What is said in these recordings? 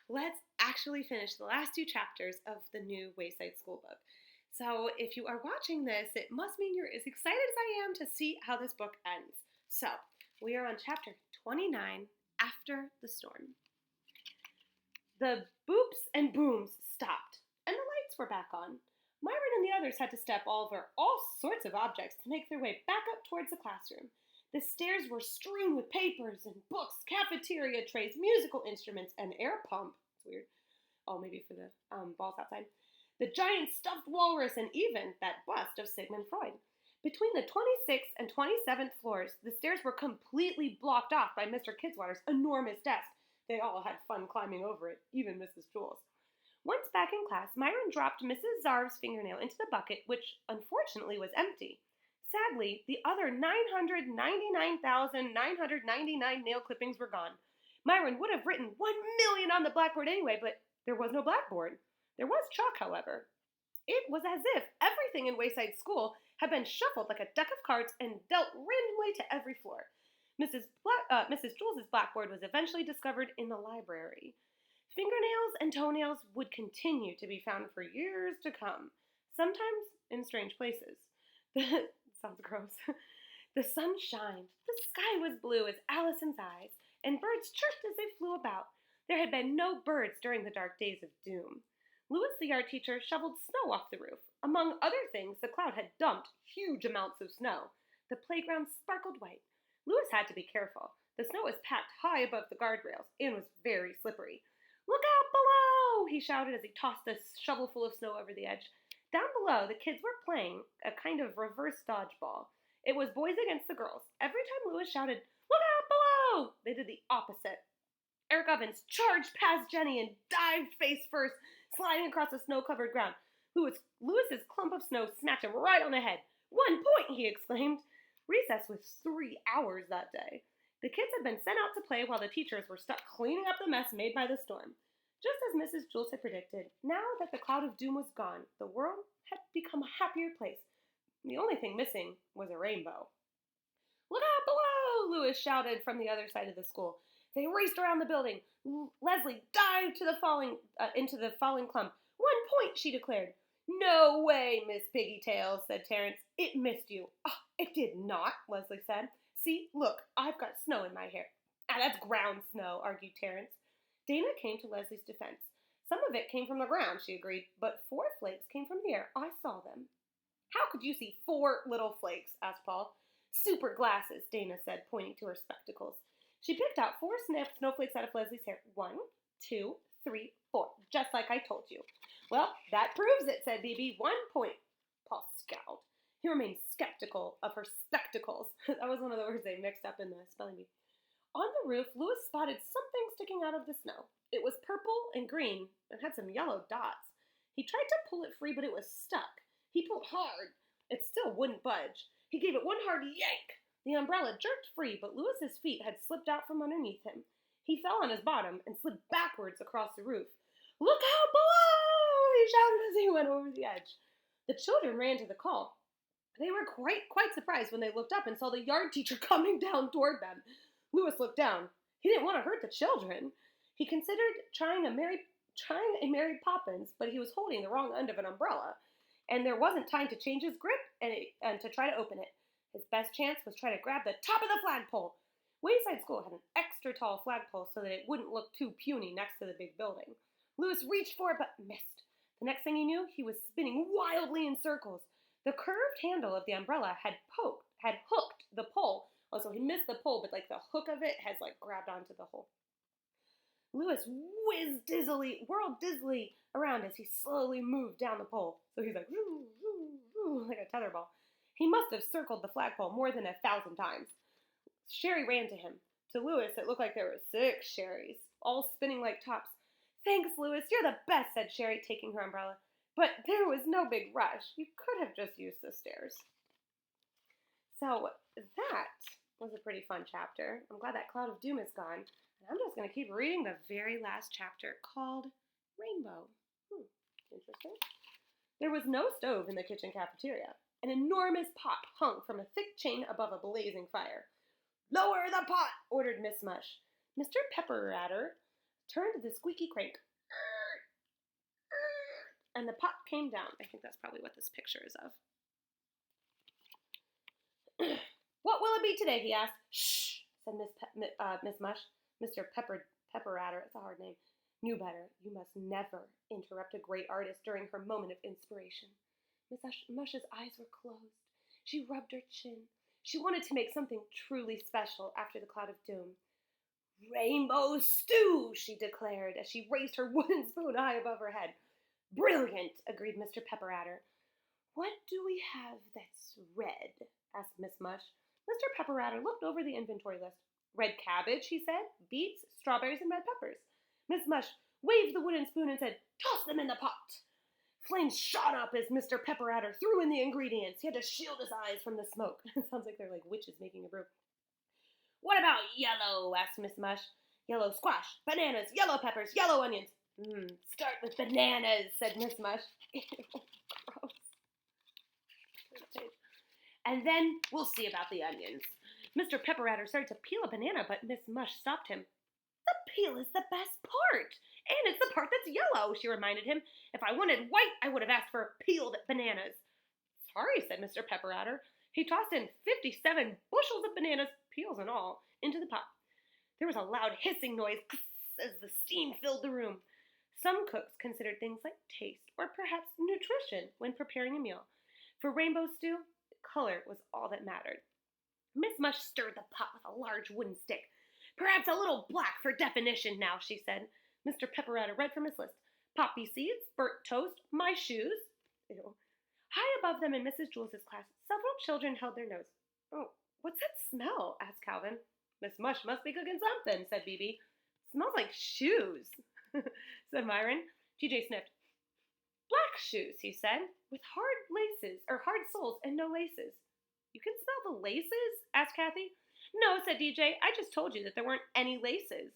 let's actually finish the last two chapters of the new Wayside School book. So, if you are watching this, it must mean you're as excited as I am to see how this book ends. So, we are on chapter 29, After the Storm. The boops and booms stopped, and the lights were back on. Myron and the others had to step over all sorts of objects to make their way back up towards the classroom. The stairs were strewn with papers and books, cafeteria trays, musical instruments, an air pump. It's weird. Oh, maybe for the balls outside. The giant stuffed walrus, and even that bust of Sigmund Freud. Between the 26th and 27th floors, the stairs were completely blocked off by Mr. Kidswatter's enormous desk. They all had fun climbing over it, even Mrs. Jules. Once back in class, Myron dropped Mrs. Zarv's fingernail into the bucket, which unfortunately was empty. Sadly, the other 999,999 nail clippings were gone. Myron would have written 1,000,000 on the blackboard anyway, but there was no blackboard. There was chalk, however. It was as if everything in Wayside School had been shuffled like a deck of cards and dealt randomly to every floor. Mrs. Jules' blackboard was eventually discovered in the library. Fingernails and toenails would continue to be found for years to come, sometimes in strange places. Sounds gross. The sun shined, the sky was blue as Allison's eyes, and birds chirped as they flew about. There had been no birds during the dark days of doom. Louis, the art teacher, shoveled snow off the roof. Among other things, the cloud had dumped huge amounts of snow. The playground sparkled white. Louis had to be careful. The snow was packed high above the guardrails and was very slippery. "Look out below!" he shouted as he tossed a shovelful of snow over the edge. Down below, the kids were playing a kind of reverse dodgeball. It was boys against the girls. Every time Louis shouted, "Look out below!" they did the opposite. Eric Ovens charged past Jenny and dived face first, sliding across the snow-covered ground. Louis's clump of snow smacked him right on the head. "1 point!" he exclaimed. Recess was 3 hours that day. The kids had been sent out to play while the teachers were stuck cleaning up the mess made by the storm. Just as Mrs. Jules had predicted, now that the cloud of doom was gone, the world had become a happier place. The only thing missing was a rainbow. "Look out below!" Louis shouted from the other side of the school. They raced around the building. Leslie dived into the falling clump. "1 point," she declared. "No way, Miss Piggytail," said Terence. "It missed you." "Oh, it did not," Leslie said. "See, look, I've got snow in my hair." "Ah, that's ground snow," argued Terence. Dana came to Leslie's defense. "Some of it came from the ground," she agreed, "but 4 flakes came from the air. I saw them." "How could you see 4 little flakes?" asked Paul. "Super glasses," Dana said, pointing to her spectacles. She picked out 4 snowflakes out of Leslie's hair. 1, 2, 3, 4, just like I told you. "Well, that proves it," said BB. 1 point. Paul scowled. He remained skeptical of her spectacles. That was one of the words they mixed up in the spelling bee. On the roof, Louis spotted something sticking out of the snow. It was purple and green and had some yellow dots. He tried to pull it free, but it was stuck. He pulled hard. It still wouldn't budge. He gave it one hard yank. The umbrella jerked free, but Louis's feet had slipped out from underneath him. He fell on his bottom and slid backwards across the roof. "Look out below!" he shouted as he went over the edge. The children ran to the call. They were quite surprised when they looked up and saw the yard teacher coming down toward them. Louis looked down. He didn't want to hurt the children. He considered trying a Mary Poppins, but he was holding the wrong end of an umbrella, and there wasn't time to change his grip and to try to open it. His best chance was try to grab the top of the flagpole. Wayside School had an extra tall flagpole so that it wouldn't look too puny next to the big building. Louis reached for it but missed. The next thing he knew, he was spinning wildly in circles. The curved handle of the umbrella had hooked the pole. Also, he missed the pole, but the hook of it has grabbed onto the hole. Louis whirled dizzily around as he slowly moved down the pole. So he's like, woo, woo, woo, like a tetherball. He must have circled the flagpole more than 1,000 times. Sherry ran to him. To Louis, it looked like there were 6 Sherrys, all spinning like tops. "Thanks, Louis, you're the best," said Sherry, taking her umbrella. "But there was no big rush. You could have just used the stairs." So that was a pretty fun chapter. I'm glad that cloud of doom is gone. And I'm just going to keep reading the very last chapter called Rainbow. Interesting. There was no stove in the kitchen cafeteria. An enormous pot hung from a thick chain above a blazing fire. "Lower the pot," ordered Miss Mush. Mr. Pepper Ratter turned the squeaky crank, and the pot came down. I think that's probably what this picture is of. What will it be today? He asked. Shh, said Miss Mush. Mr. Pepperatter, it's a hard name, knew better. You must never interrupt a great artist during her moment of inspiration. Miss Mush's eyes were closed. She rubbed her chin. She wanted to make something truly special after the cloud of doom. Rainbow stew, she declared as she raised her wooden spoon high above her head. Brilliant, agreed Mr. Pepperatter. What do we have that's red? Asked Miss Mush. Mr. Pepperatter looked over the inventory list. Red cabbage, he said, beets, strawberries, and red peppers. Miss Mush waved the wooden spoon and said, toss them in the pot. Flames shot up as Mr. Pepperatter threw in the ingredients. He had to shield his eyes from the smoke. It sounds like they're like witches making a brew. What about yellow? Asked Miss Mush. Yellow squash, bananas, yellow peppers, yellow onions. Start with bananas, said Miss Mush. Gross. And then we'll see about the onions. Mr. Pepperatter started to peel a banana, but Miss Mush stopped him. The peel is the best part, and it's the part that's yellow, she reminded him. If I wanted white, I would have asked for peeled bananas. Sorry, said Mr. Pepperatter. He tossed in 57 bushels of bananas, peels and all, into the pot. There was a loud hissing noise as the steam filled the room. Some cooks considered things like taste or perhaps nutrition when preparing a meal. For rainbow stew, color was all that mattered. Miss Mush stirred the pot with a large wooden stick. Perhaps a little black for definition now, she said. Mr. Pepperatter read from his list. Poppy seeds, burnt toast, my shoes. Ew. High above them in Mrs. Jules's class, several children held their nose. Oh, what's that smell? Asked Calvin. Miss Mush must be cooking something, said Bebe. Smells like shoes, said Myron. TJ sniffed. Black shoes, he said, with hard laces, or hard soles and no laces. You can smell the laces? Asked Kathy. No, said DJ. I just told you that there weren't any laces.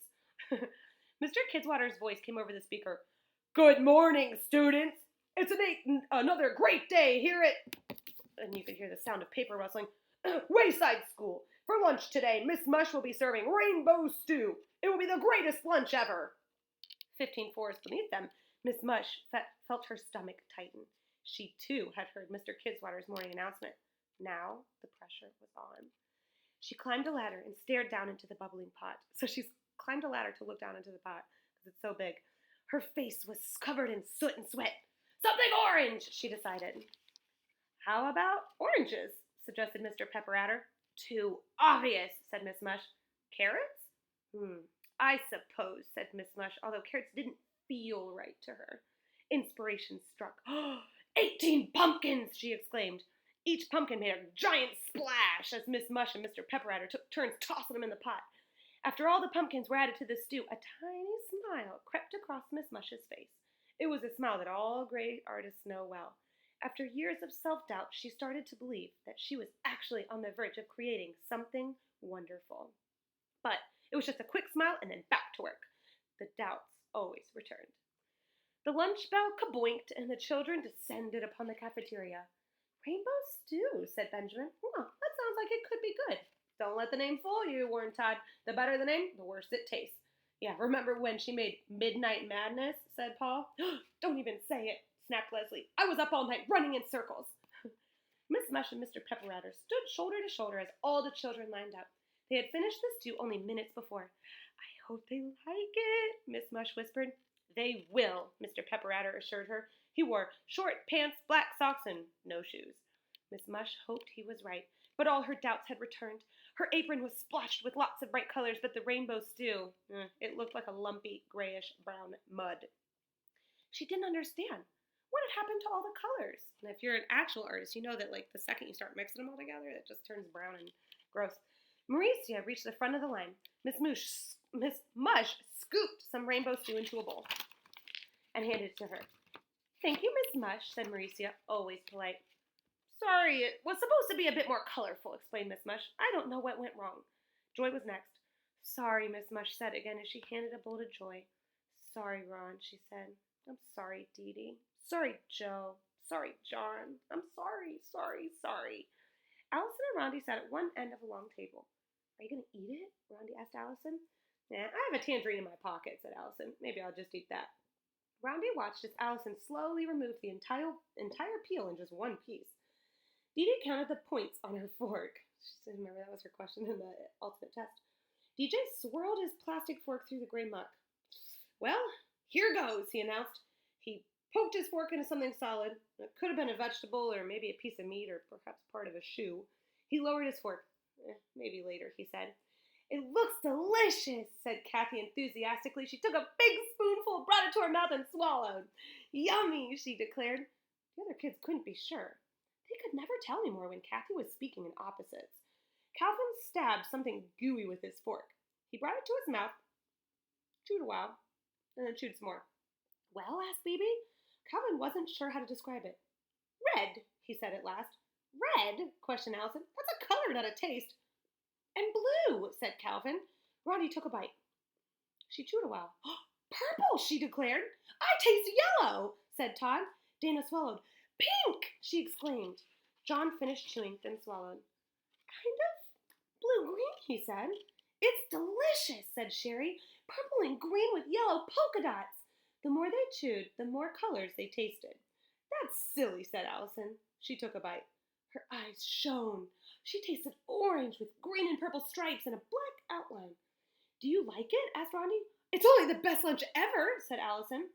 Mr. Kidswatter's voice came over the speaker. Good morning, students. It's another great day here at... And you could hear the sound of paper rustling. Wayside School. For lunch today, Miss Mush will be serving rainbow stew. It will be the greatest lunch ever. 15 floors beneath them, Miss Mush felt her stomach tighten. She, too, had heard Mr. Kidswatter's morning announcement. Now the pressure was on. She climbed a ladder and stared down into the bubbling pot. So she's climbed a ladder to look down into the pot because it's so big. Her face was covered in soot and sweat. Something orange, she decided. How about oranges, suggested Mr. Pepperatter. Too obvious, said Miss Mush. Carrots? I suppose, said Miss Mush, although carrots didn't feel right to her. Inspiration struck. 18 pumpkins, she exclaimed. Each pumpkin made a giant splash as Miss Mush and Mr. Pepperatter took turns tossing them in the pot. After all the pumpkins were added to the stew, a tiny smile crept across Miss Mush's face. It was a smile that all great artists know well. After years of self-doubt, she started to believe that she was actually on the verge of creating something wonderful. But it was just a quick smile and then back to work. The doubts always returned. The lunch bell kaboinked and the children descended upon the cafeteria. Rainbow stew, said Benjamin. Oh, that sounds like it could be good. Don't let the name fool you, warned Todd. The better the name, the worse it tastes. Yeah, remember when she made Midnight Madness, said Paul. Don't even say it, snapped Leslie. I was up all night running in circles. Miss Mush and Mr. Pepperatter stood shoulder to shoulder as all the children lined up. They had finished the stew only minutes before. I hope they like it, Miss Mush whispered. They will, Mr. Pepperatter assured her. He wore short pants, black socks, and no shoes. Miss Mush hoped he was right, but all her doubts had returned. Her apron was splotched with lots of bright colors, but the rainbow stew, it looked like a lumpy, grayish-brown mud. She didn't understand. What had happened to all the colors? And if you're an actual artist, you know that like the second you start mixing them all together, it just turns brown and gross. Mauricia reached the front of the line. Miss Mush scooped some rainbow stew into a bowl and handed it to her. Thank you, Miss Mush, said Mauricia, always polite. Sorry, it was supposed to be a bit more colorful, explained Miss Mush. I don't know what went wrong. Joy was next. Sorry, Miss Mush said again as she handed a bowl to Joy. Sorry, Ron, she said. I'm sorry, Dee Dee. Sorry, Joe. Sorry, John. I'm sorry. Allison and Rondi sat at one end of a long table. Are you going to eat it? Rondi asked Allison. I have a tangerine in my pocket, said Allison. Maybe I'll just eat that. Roundy watched as Allison slowly removed the entire peel in just one piece. Dee Dee counted the points on her fork. Remember, that was her question in the ultimate test. DJ swirled his plastic fork through the gray muck. Well, here goes, he announced. He poked his fork into something solid. It could have been a vegetable or maybe a piece of meat or perhaps part of a shoe. He lowered his fork. Maybe later, he said. It looks delicious, said Kathy enthusiastically. She took a big spoonful, brought it to her mouth, and swallowed. Yummy, she declared. The other kids couldn't be sure. They could never tell anymore when Kathy was speaking in opposites. Calvin stabbed something gooey with his fork. He brought it to his mouth, chewed a while, and then chewed some more. Well, asked Bibi. Calvin wasn't sure how to describe it. Red, he said at last. Red? Questioned Allison. That's a color, not a taste. And blue, said Calvin. Ronnie took a bite. She chewed a while. Purple, she declared. I taste yellow, said Todd. Dana swallowed. Pink, she exclaimed. John finished chewing, then swallowed. Kind of blue-green, he said. It's delicious, said Sherry. Purple and green with yellow polka dots. The more they chewed, the more colors they tasted. That's silly, said Allison. She took a bite. Her eyes shone. She tasted orange with green and purple stripes and a black outline. Do you like it? Asked Ronnie. It's only the best lunch ever, said Allison.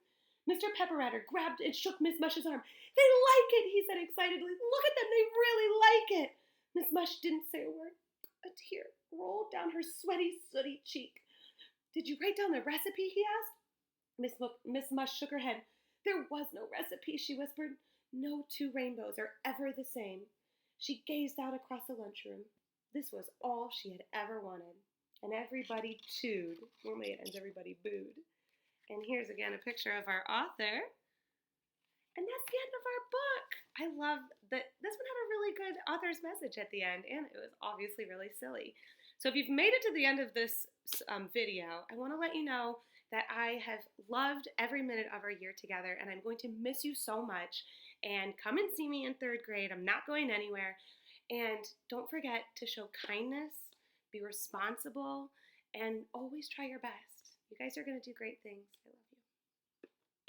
Mr. Pepper-Ratter grabbed and shook Miss Mush's arm. They like it, he said excitedly. Look at them, they really like it. Miss Mush didn't say a word. A tear rolled down her sweaty, sooty cheek. Did you write down the recipe, he asked. Miss Mush shook her head. There was no recipe, she whispered. No two rainbows are ever the same. She gazed out across the lunchroom. This was all she had ever wanted. And everybody chewed. Normally it ends everybody booed. And here's again a picture of our author. And that's the end of our book. I love that this one had a really good author's message at the end, and it was obviously really silly. So if you've made it to the end of this video, I want to let you know that I have loved every minute of our year together, and I'm going to miss you so much. And come and see me in 3rd grade. I'm not going anywhere. And don't forget to show kindness, be responsible, and always try your best. You guys are going to do great things. I love you.